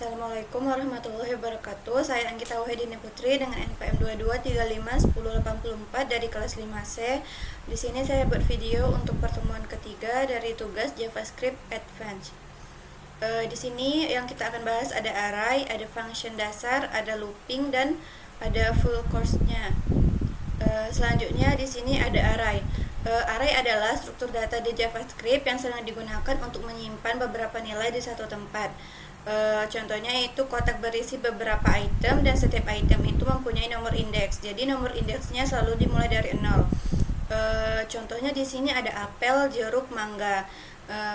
Assalamualaikum warahmatullahi wabarakatuh. Saya Anggita Wahidini Putri dengan NPM 22351084 dari kelas 5C. Di sini saya buat video untuk pertemuan ketiga dari tugas JavaScript Advanced. Di sini yang kita akan bahas ada array, ada function dasar, ada looping, dan ada full course-nya. Selanjutnya di sini ada array. Array adalah struktur data di JavaScript yang sering digunakan untuk menyimpan beberapa nilai di satu tempat. Contohnya itu kotak berisi beberapa item dan setiap item itu mempunyai nomor indeks. Jadi nomor indeksnya selalu dimulai dari 0. Contohnya di sini ada apel, jeruk, mangga.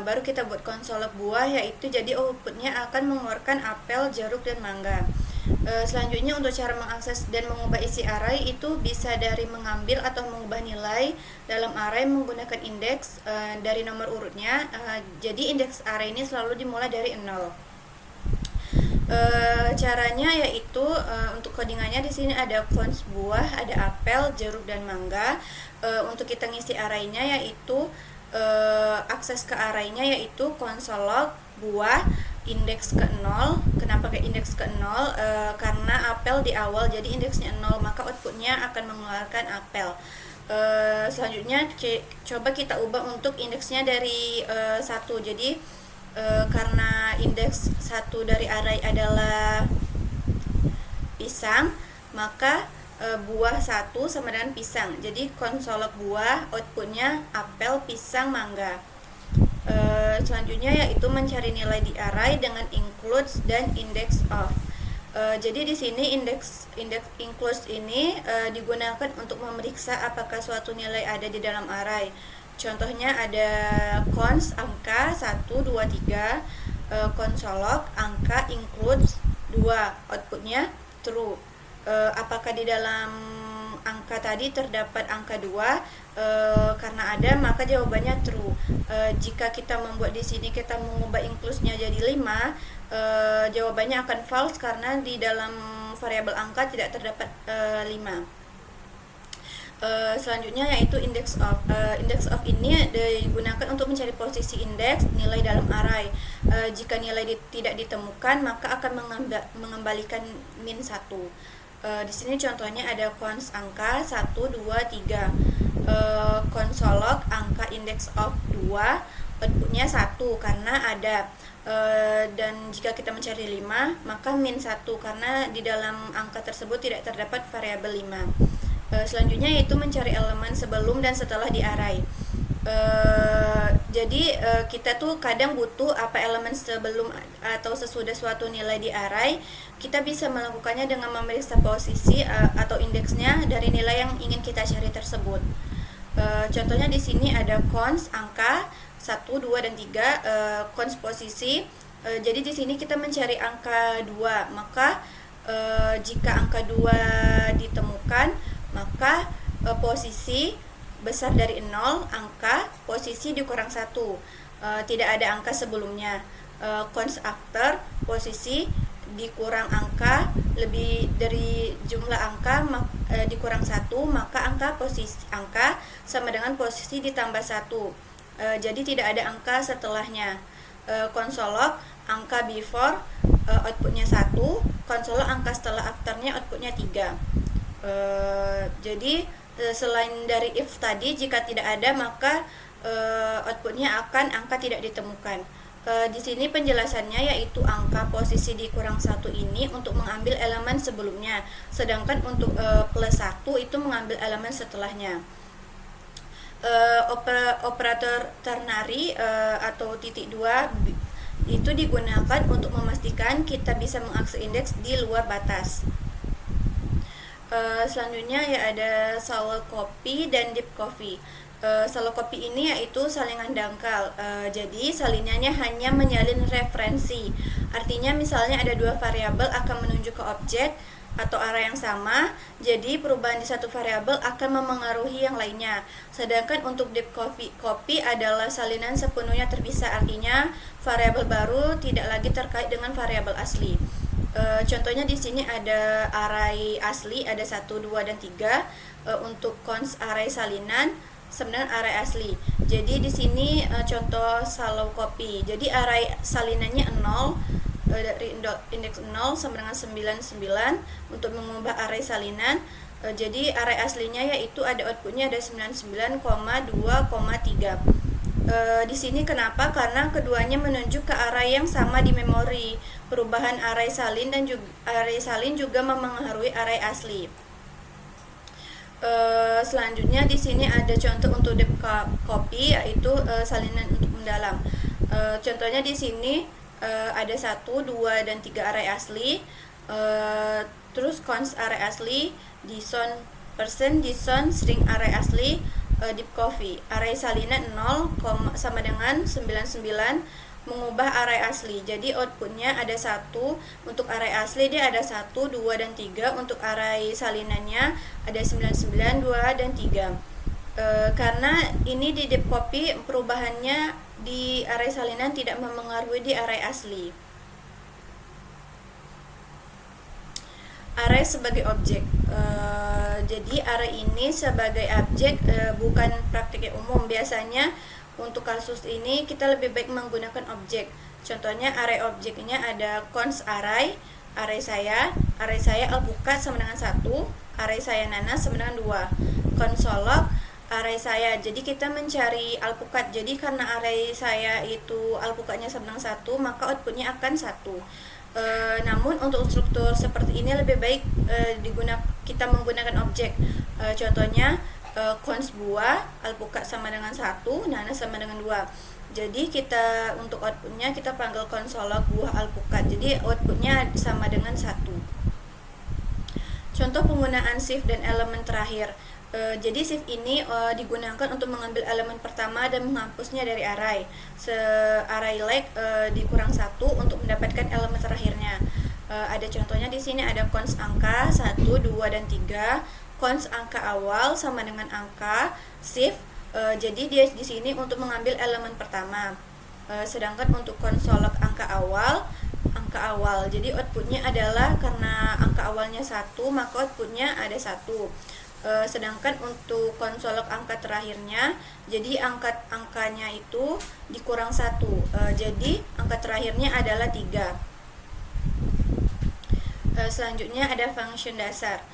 Baru kita buat konsolok buah, yaitu jadi outputnya akan mengeluarkan apel, jeruk, dan mangga. Selanjutnya untuk cara mengakses dan mengubah isi array itu bisa dari mengambil atau mengubah nilai dalam array menggunakan indeks dari nomor urutnya. Jadi indeks array ini selalu dimulai dari 0. Caranya yaitu untuk codingannya di sini ada cons buah, ada apel, jeruk, dan mangga. Untuk kita ngisi arraynya yaitu akses ke arraynya yaitu konsolok buah indeks ke 0. Kenapa ke indeks ke 0? Karena apel di awal, jadi indeksnya 0, maka outputnya akan mengeluarkan apel. Selanjutnya coba kita ubah untuk indeksnya dari 1. Jadi karena indeks 1 dari array adalah pisang, maka buah 1 sama dengan pisang. Jadi konsolok buah outputnya apel, pisang, mangga. Selanjutnya yaitu mencari nilai di array dengan includes dan index of. Jadi di sini indeks includes ini digunakan untuk memeriksa apakah suatu nilai ada di dalam array. Contohnya ada cons angka 1, 2, 3, konsolok angka includes 2, outputnya true. Apakah di dalam angka tadi terdapat angka 2? Karena ada, maka jawabannya true. Jika kita membuat di sini kita mengubah includes-nya jadi 5, jawabannya akan false karena di dalam variabel angka tidak terdapat 5. Selanjutnya yaitu index of. Index of ini digunakan untuk mencari posisi indeks nilai dalam array. Jika nilai tidak ditemukan, maka akan mengembalikan min 1. Di sini contohnya ada cons angka 1, 2, 3. Konsolok angka index of 2, outputnya 1 karena ada. Dan jika kita mencari 5, maka min 1 karena di dalam angka tersebut tidak terdapat variabel 5. Selanjutnya yaitu mencari elemen sebelum dan setelah di array. Jadi kita tuh kadang butuh apa elemen sebelum atau sesudah suatu nilai di array. Kita bisa melakukannya dengan memeriksa posisi atau indeksnya dari nilai yang ingin kita cari tersebut. Contohnya di sini ada cons angka 1, 2, dan 3, cons posisi. Jadi di sini kita mencari angka 2, maka jika angka 2 ditemukan, maka posisi besar dari 0, angka posisi dikurang 1. Tidak ada angka sebelumnya. Cons after, posisi dikurang angka lebih dari jumlah angka dikurang 1, maka posisi angka sama dengan posisi ditambah 1. Jadi tidak ada angka setelahnya. Konsolok angka before outputnya 1, konsolok angka setelah afternya outputnya 3. Jadi selain dari if tadi, jika tidak ada maka outputnya akan angka tidak ditemukan. Di sini penjelasannya yaitu angka posisi dikurang 1 ini untuk mengambil elemen sebelumnya, sedangkan untuk plus 1 itu mengambil elemen setelahnya. Operator ternary atau titik 2 itu digunakan untuk memastikan kita bisa mengakses indeks di luar batas. Selanjutnya ya ada shallow copy dan deep copy. Shallow copy ini yaitu salingan dangkal. Jadi salinannya hanya menyalin referensi. Artinya misalnya ada dua variabel akan menuju ke objek atau arah yang sama, jadi perubahan di satu variabel akan memengaruhi yang lainnya. Sedangkan untuk deep copy adalah salinan sepenuhnya terpisah, artinya variabel baru tidak lagi terkait dengan variabel asli. Contohnya di sini ada array asli, ada 1, 2, dan 3. Untuk cons array salinan sebenarnya array asli. Jadi di sini contoh shallow copy. Jadi array salinannya 0, dari indeks 0 sama dengan 99 untuk mengubah array salinan. Jadi array aslinya yaitu ada outputnya ada 99,2,3. Di sini kenapa? Karena keduanya menunjuk ke array yang sama di memori. Perubahan array salin juga mempengaruhi array asli. Selanjutnya di sini ada contoh untuk depth copy, yaitu salinan untuk mendalam. Contohnya di sini ada 1, 2, dan 3 array asli. Terus const array asli, JSON percent, JSON string array asli, depth copy. Array salinan 0, sama dengan 99 mengubah array asli. Jadi outputnya ada 1 untuk array asli, dia ada 1, 2, dan 3. Untuk array salinannya ada 99, 2, dan 3. Karena ini di depth copy perubahannya di array salinan tidak mempengaruhi di array asli. Array sebagai objek. Jadi array ini sebagai objek bukan praktik umum. Biasanya untuk kasus ini kita lebih baik menggunakan objek. Contohnya array objeknya ada const array saya alpukat sama dengan 1, array saya nanas sama dengan 2. Consolog array saya. Jadi kita mencari alpukat. Jadi karena array saya itu alpukatnya sama dengan 1, maka outputnya akan 1. Namun untuk struktur seperti ini lebih baik kita menggunakan objek. Contohnya const buah, alpukat sama dengan 1, nanas sama dengan 2. Jadi kita untuk outputnya kita panggil consolog buah alpukat. Jadi outputnya sama dengan 1. Contoh penggunaan shift dan elemen terakhir. Jadi shift ini digunakan untuk mengambil elemen pertama dan menghapusnya dari array. Array like dikurang 1 untuk mendapatkan elemen terakhirnya. Ada contohnya di sini ada const angka 1, 2, dan 3. Const angka awal sama dengan angka shift. Jadi dia di sini untuk mengambil elemen pertama. Sedangkan untuk consolog angka awal. Jadi outputnya adalah karena angka awalnya 1, maka outputnya ada 1. Sedangkan untuk consolog angka terakhirnya, jadi angkanya itu dikurang 1. Jadi angka terakhirnya adalah 3. Selanjutnya ada function dasar.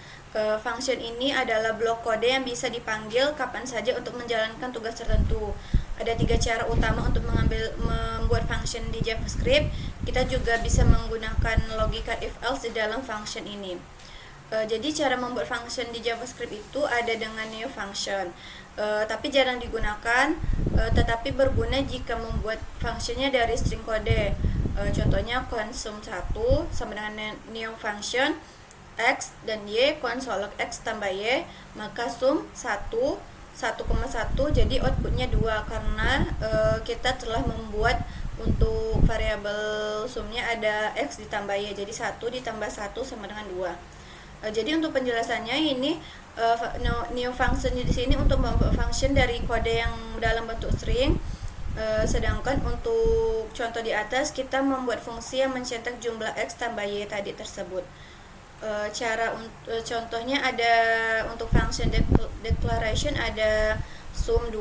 Function ini adalah blok kode yang bisa dipanggil kapan saja untuk menjalankan tugas tertentu. Ada 3 cara utama untuk membuat function di JavaScript. Kita juga bisa menggunakan logika if else di dalam function ini. Jadi cara membuat function di JavaScript itu ada dengan new function, tapi jarang digunakan, tetapi berguna jika membuat functionnya dari string kode. Contohnya consum 1 sama dengan new function x dan y, consolog x tambah y, maka sum 1,1, jadi outputnya 2 karena kita telah membuat untuk variabel sumnya ada x ditambah y, jadi 1 ditambah 1 sama dengan 2. Jadi untuk penjelasannya ini new function di sini untuk membuat function dari kode yang dalam bentuk string. Sedangkan untuk contoh di atas kita membuat fungsi yang mencetak jumlah x tambah y tadi tersebut. Contohnya ada untuk function declaration ada sum 2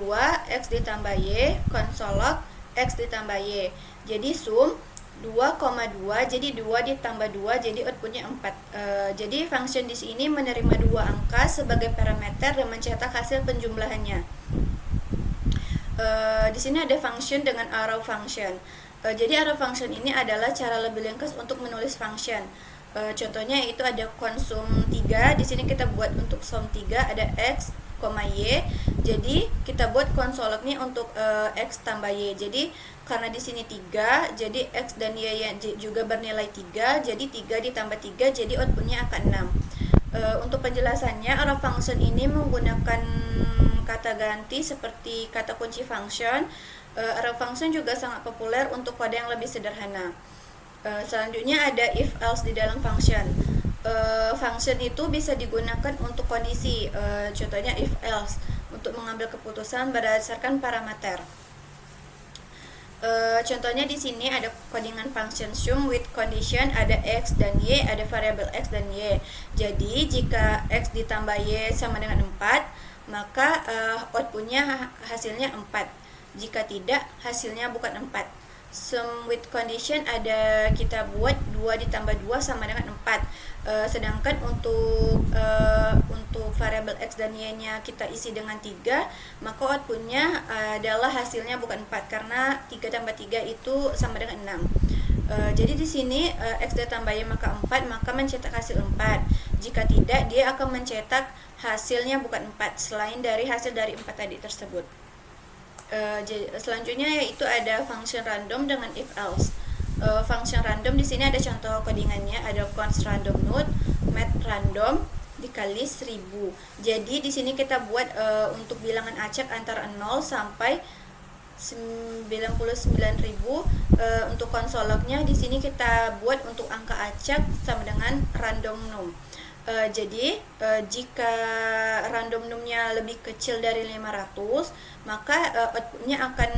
x ditambah y, consolog x ditambah y. Jadi sum 2,2, jadi 2 ditambah 2, jadi outputnya 4. Jadi function di sini menerima 2 angka sebagai parameter dan mencetak hasil penjumlahannya. Di sini ada function dengan arrow function. Jadi arrow function ini adalah cara lebih ringkas untuk menulis function. Contohnya itu ada consum 3. Di sini kita buat untuk sum 3 ada x, y. Jadi kita buat consolognya untuk x tambah y. Jadi karena di sini 3, jadi x dan y juga bernilai 3, jadi 3 ditambah 3, jadi outputnya akan 6. Untuk penjelasannya, arrow function ini menggunakan kata ganti seperti kata kunci function. Arrow function juga sangat populer untuk kode yang lebih sederhana. Selanjutnya ada if else di dalam function. Function itu bisa digunakan untuk kondisi. Contohnya if else untuk mengambil keputusan berdasarkan parameter. Contohnya di sini ada codingan function sum with condition, ada x dan y, ada variabel x dan y. Jadi jika x ditambah y sama dengan 4, maka outputnya hasilnya 4. Jika tidak, hasilnya bukan 4. Sum with condition ada kita buat 2 ditambah 2 sama dengan 4. Sedangkan untuk variabel x dan y-nya kita isi dengan 3, maka outputnya adalah hasilnya bukan 4 karena 3 tambah 3 itu sama dengan 6. Jadi di sini x ditambah y maka 4, maka mencetak hasil 4. Jika tidak, dia akan mencetak hasilnya bukan 4 selain dari hasil dari 4 tadi tersebut. Selanjutnya yaitu ada function random dengan if else. Function random di sini ada contoh codingannya, ada const random node, math random dikali 1000. Jadi di sini kita buat untuk bilangan acak antara 0 sampai 99.000. Untuk konsolognya di sini kita buat untuk angka acak sama dengan random num. Jadi jika random numnya lebih kecil dari 500, maka outputnya akan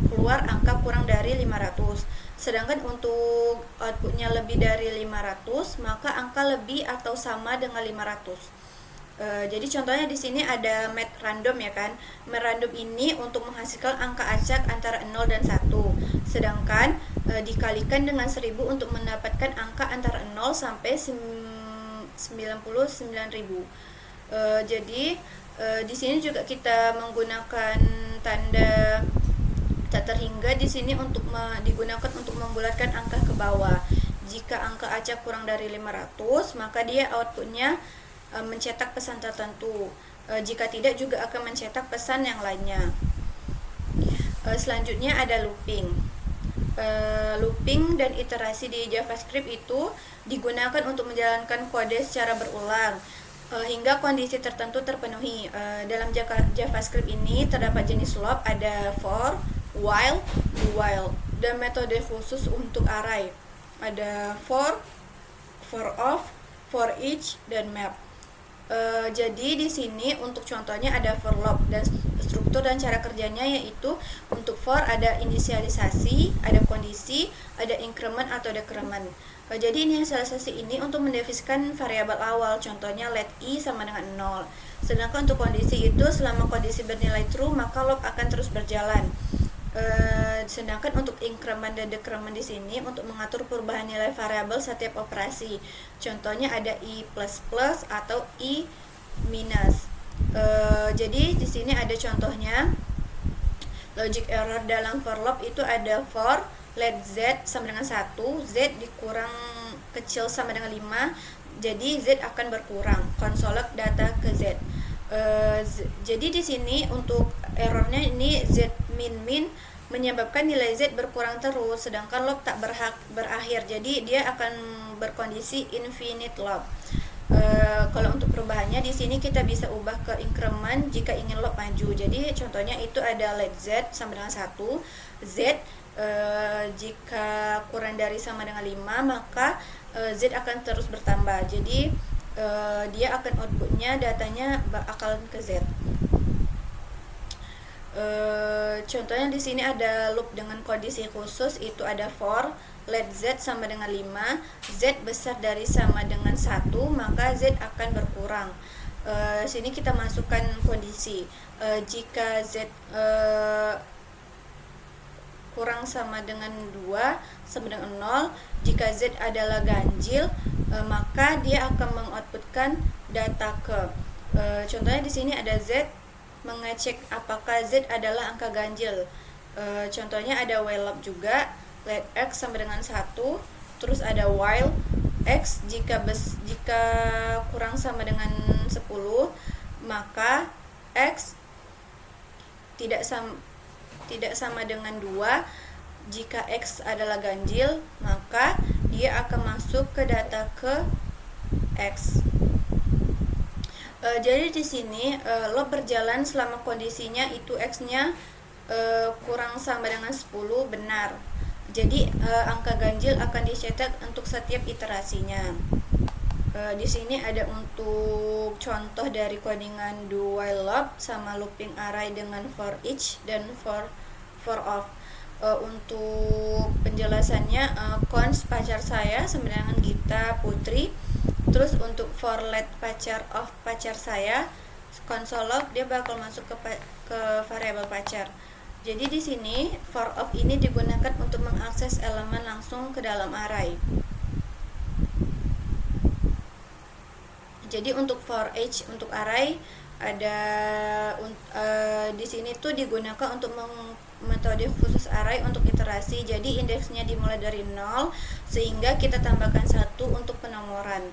keluar angka kurang dari 500. Sedangkan untuk outputnya lebih dari 500, maka angka lebih atau sama dengan 500. Jadi contohnya di sini ada math random ya kan. Math random ini untuk menghasilkan angka acak antara 0 dan 1. Sedangkan dikalikan dengan 1000 untuk mendapatkan angka antara 0 sampai 99.000. Jadi di sini juga kita menggunakan tanda tak terhingga di sini untuk digunakan untuk membulatkan angka ke bawah. Jika angka acak kurang dari 500, maka dia outputnya mencetak pesan tertentu. Jika tidak juga akan mencetak pesan yang lainnya. Selanjutnya ada looping. Looping dan iterasi di JavaScript itu digunakan untuk menjalankan kode secara berulang hingga kondisi tertentu terpenuhi. Dalam JavaScript ini terdapat jenis loop, ada for, while, do while, dan metode khusus untuk array, ada for of, for each, dan map. Jadi di sini untuk contohnya ada for loop dan struktur dan cara kerjanya yaitu untuk for ada inisialisasi, ada kondisi, ada increment atau decrement. Jadi inisialisasi ini untuk mendefinisikan variabel awal, contohnya let i sama dengan 0. Sedangkan untuk kondisi itu selama kondisi bernilai true maka loop akan terus berjalan. Sedangkan untuk increment dan decrement di sini untuk mengatur perubahan nilai variabel setiap operasi. Contohnya ada i++ atau i-. Jadi di sini ada contohnya. Logic error dalam for loop itu ada for let z sama dengan 1, z dikurang kecil sama dengan 5, jadi z akan berkurang, konsolog data ke z. Jadi di sini untuk errornya ini z min menyebabkan nilai z berkurang terus, sedangkan loop tak berakhir, jadi dia akan berkondisi infinite loop. Kalau untuk perubahannya di sini kita bisa ubah ke increment jika ingin loop maju. Jadi contohnya itu ada let z sama dengan 1, z jika kurang dari sama dengan 5 maka z akan terus bertambah. Jadi dia akan outputnya datanya akan ke z. Contohnya di sini ada loop dengan kondisi khusus, itu ada for let z sama dengan 5, z besar dari sama dengan 1 maka z akan berkurang. Sini kita masukkan kondisi, jika z kurang sama dengan 2 sama dengan 0, jika z adalah ganjil maka dia akan mengoutputkan data ke. Contohnya di sini ada z mengecek apakah z adalah angka ganjil. Contohnya ada while loop juga, let x sama dengan 1, terus ada while x jika kurang sama dengan 10 maka x tidak sama dengan 2. Jika x adalah ganjil maka dia akan masuk ke data ke x. Jadi di sini loop berjalan selama kondisinya itu x-nya kurang sama dengan 10 benar. Jadi angka ganjil akan dicetak untuk setiap iterasinya. Di sini ada untuk contoh dari codingan do while loop sama looping array dengan for each dan for of. Untuk penjelasannya const pacar saya sama dengan Gita Putri. Terus untuk for let pacar of pacar saya, konsolog dia bakal masuk ke variabel pacar. Jadi di sini for of ini digunakan untuk mengakses elemen langsung ke dalam array. Jadi untuk for each untuk array ada di sini tuh digunakan untuk metode khusus array untuk iterasi. Jadi indeksnya dimulai dari 0 sehingga kita tambahkan 1 untuk penomoran.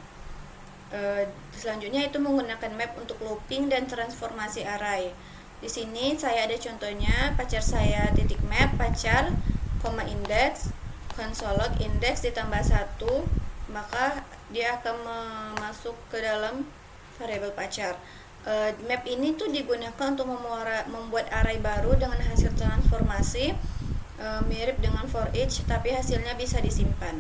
Selanjutnya itu menggunakan map untuk looping dan transformasi array. Di sini saya ada contohnya, pacar saya titik map pacar, koma indeks, console log indeks ditambah 1, maka dia akan masuk ke dalam variabel pacar. Map ini tuh digunakan untuk membuat array baru dengan hasil transformasi mirip dengan for each, tapi hasilnya bisa disimpan.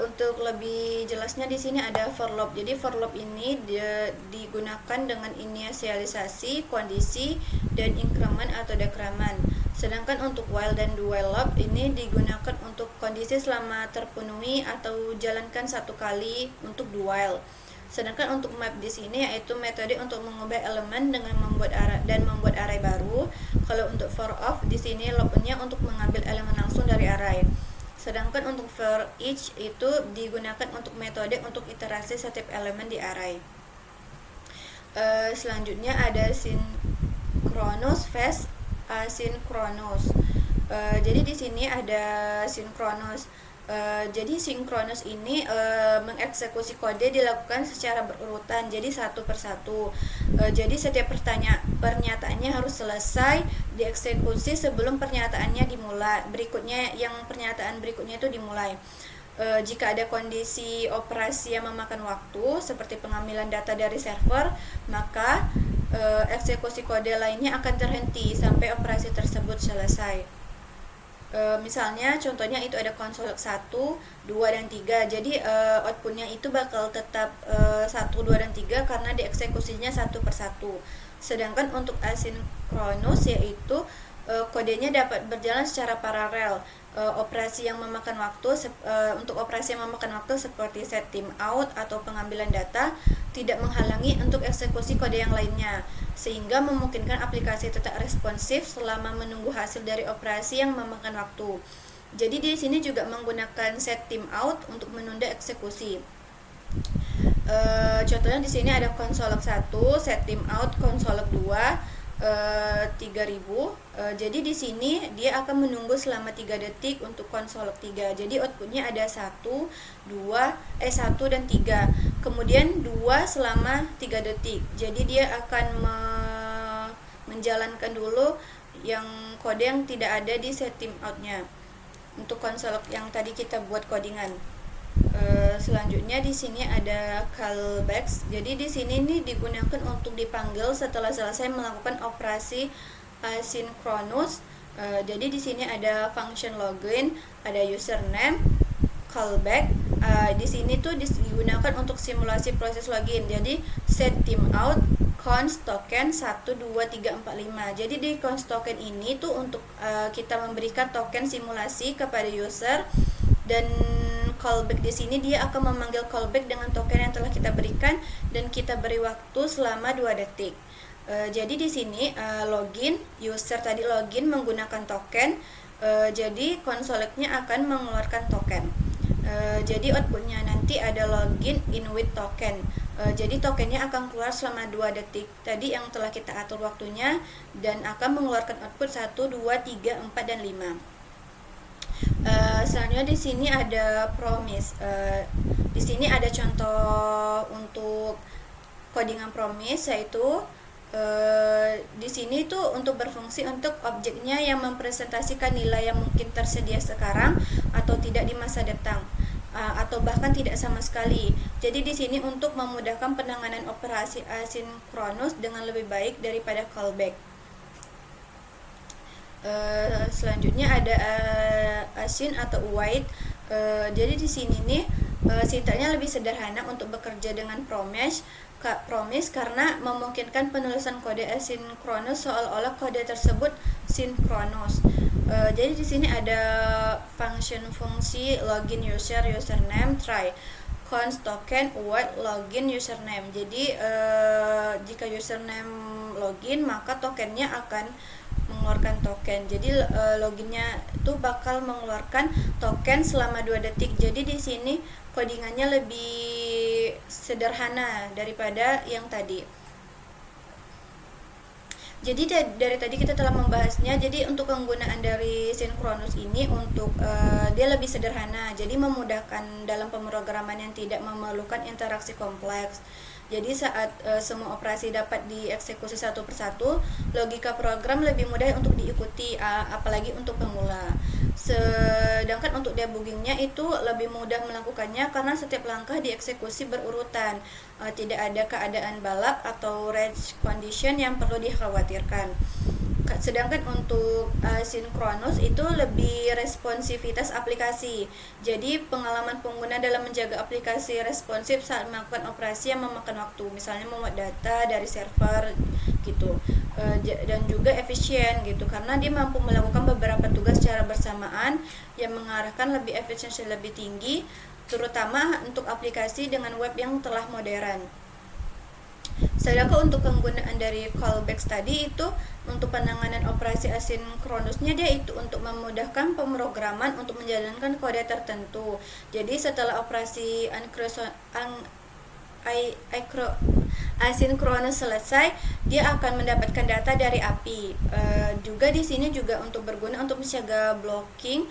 Untuk lebih jelasnya di sini ada for loop. Jadi for loop ini digunakan dengan inisialisasi, kondisi, dan increment atau dekremen. Sedangkan untuk while dan do while loop ini digunakan untuk kondisi selama terpenuhi atau jalankan satu kali untuk do while. Sedangkan untuk map di sini yaitu metode untuk mengubah elemen dengan membuat array baru. Kalau untuk for of di sini loopnya untuk mengambil elemen langsung dari array. Sedangkan untuk for each itu digunakan untuk metode untuk iterasi setiap elemen di array. Selanjutnya ada synchronous phase asynchronous. Jadi di sini ada synchronous. Jadi sinkronus ini mengeksekusi kode dilakukan secara berurutan, jadi satu persatu. Jadi setiap pernyataannya harus selesai dieksekusi sebelum pernyataannya dimulai. Pernyataan berikutnya itu dimulai. Jika ada kondisi operasi yang memakan waktu seperti pengambilan data dari server, maka eksekusi kode lainnya akan terhenti sampai operasi tersebut selesai. Misalnya contohnya itu ada konsol 1, 2, dan 3. Jadi outputnya itu bakal tetap 1, 2, dan 3 karena dieksekusinya satu persatu. Sedangkan untuk asinkronus yaitu kodenya dapat berjalan secara paralel. Operasi yang memakan waktu untuk operasi yang memakan waktu seperti set timeout atau pengambilan data tidak menghalangi untuk eksekusi kode yang lainnya, sehingga memungkinkan aplikasi tetap responsif selama menunggu hasil dari operasi yang memakan waktu. Jadi di sini juga menggunakan set timeout untuk menunda eksekusi. Contohnya di sini ada konsol 1, set timeout konsol 2 3000. Jadi di sini dia akan menunggu selama 3 detik untuk konsol 3. Jadi outputnya ada 1 dan 3. Kemudian 2 selama 3 detik. Jadi dia akan menjalankan dulu yang kode yang tidak ada di set timeout-nya untuk konsol yang tadi kita buat codingan. Selanjutnya di sini ada callbacks. Jadi di sini nih digunakan untuk dipanggil setelah selesai melakukan operasi asynchronous. Jadi di sini ada function login, ada username, callback. Di sini tuh digunakan untuk simulasi proses login. Jadi set timeout const token 1 2 3 4 5. Jadi di const token ini tuh untuk kita memberikan token simulasi kepada user, dan callback di sini dia akan memanggil callback dengan token yang telah kita berikan dan kita beri waktu selama 2 detik. Jadi di sini login, user tadi login menggunakan token. Jadi konsoleknya akan mengeluarkan token. Jadi outputnya nanti ada login in with token. Jadi tokennya akan keluar selama 2 detik tadi yang telah kita atur waktunya, dan akan mengeluarkan output 1 2 3 4 dan 5. Selanjutnya di sini ada promise. Di sini ada contoh untuk codingan promise, yaitu di sini tuh untuk berfungsi untuk objeknya yang mempresentasikan nilai yang mungkin tersedia sekarang atau tidak di masa datang, atau bahkan tidak sama sekali. Jadi di sini untuk memudahkan penanganan operasi asinkronus dengan lebih baik daripada callback. Selanjutnya ada async atau await. Jadi di sini nih sintaknya lebih sederhana untuk bekerja dengan promise karena memungkinkan penulisan kode asinkronus seolah-olah kode tersebut sinkronus. Jadi di sini ada fungsi login user, username, try, const token, await, login, username. Jadi jika username login maka tokennya akan mengeluarkan token. Jadi loginnya itu bakal mengeluarkan token selama 2 detik. Jadi di sini codingannya lebih sederhana daripada yang tadi. Jadi dari tadi kita telah membahasnya. Jadi untuk penggunaan dari Synchronous ini untuk dia lebih sederhana. Jadi memudahkan dalam pemrograman yang tidak memerlukan interaksi kompleks. Jadi saat semua operasi dapat dieksekusi satu persatu, logika program lebih mudah untuk diikuti, apalagi untuk pemula. Sedangkan untuk debuggingnya itu lebih mudah melakukannya karena setiap langkah dieksekusi berurutan, tidak ada keadaan balap atau rage condition yang perlu dikhawatirkan. Sedangkan untuk Synchronous itu lebih responsivitas aplikasi. Jadi pengalaman pengguna dalam menjaga aplikasi responsif saat melakukan operasi yang memakan waktu, misalnya memuat data dari server gitu. Dan juga efisien gitu karena dia mampu melakukan beberapa tugas secara bersamaan yang mengarahkan lebih efisiensi lebih tinggi, terutama untuk aplikasi dengan web yang telah modern. Sedangkan untuk penggunaan dari callbacks tadi itu untuk penanganan operasi asinkronusnya dia itu untuk memudahkan pemrograman untuk menjalankan kode tertentu. Jadi setelah operasi asinkronus selesai, dia akan mendapatkan data dari API. Juga di sini juga untuk berguna untuk mencegah blocking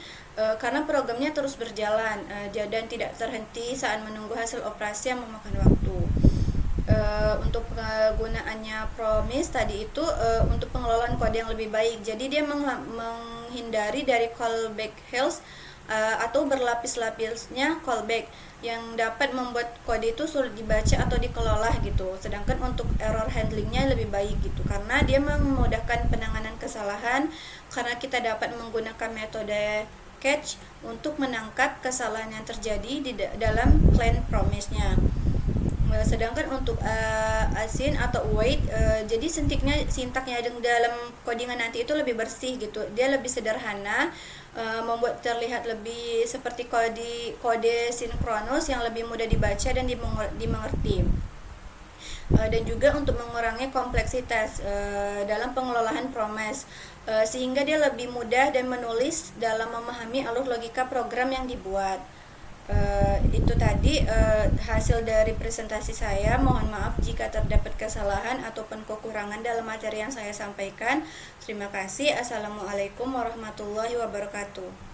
karena programnya terus berjalan dan tidak terhenti saat menunggu hasil operasi yang memakan waktu. Untuk penggunaannya Promise tadi itu untuk pengelolaan kode yang lebih baik. Jadi dia menghindari dari callback health atau berlapis-lapisnya callback yang dapat membuat kode itu sulit dibaca atau dikelola gitu. Sedangkan untuk error handlingnya lebih baik gitu karena dia memudahkan penanganan kesalahan karena kita dapat menggunakan metode catch untuk menangkap kesalahan yang terjadi di dalam plan promise-nya. Sedangkan untuk asin atau await, jadi sintaknya dalam codingan nanti itu lebih bersih gitu, dia lebih sederhana, membuat terlihat lebih seperti kode sinkronus yang lebih mudah dibaca dan dimengerti. Dan juga untuk mengurangi kompleksitas dalam pengelolaan promise, sehingga dia lebih mudah dan menulis dalam memahami alur logika program yang dibuat. Itu tadi hasil dari presentasi saya. Mohon maaf jika terdapat kesalahan ataupun kekurangan dalam materi yang saya sampaikan. Terima kasih. Assalamualaikum warahmatullahi wabarakatuh.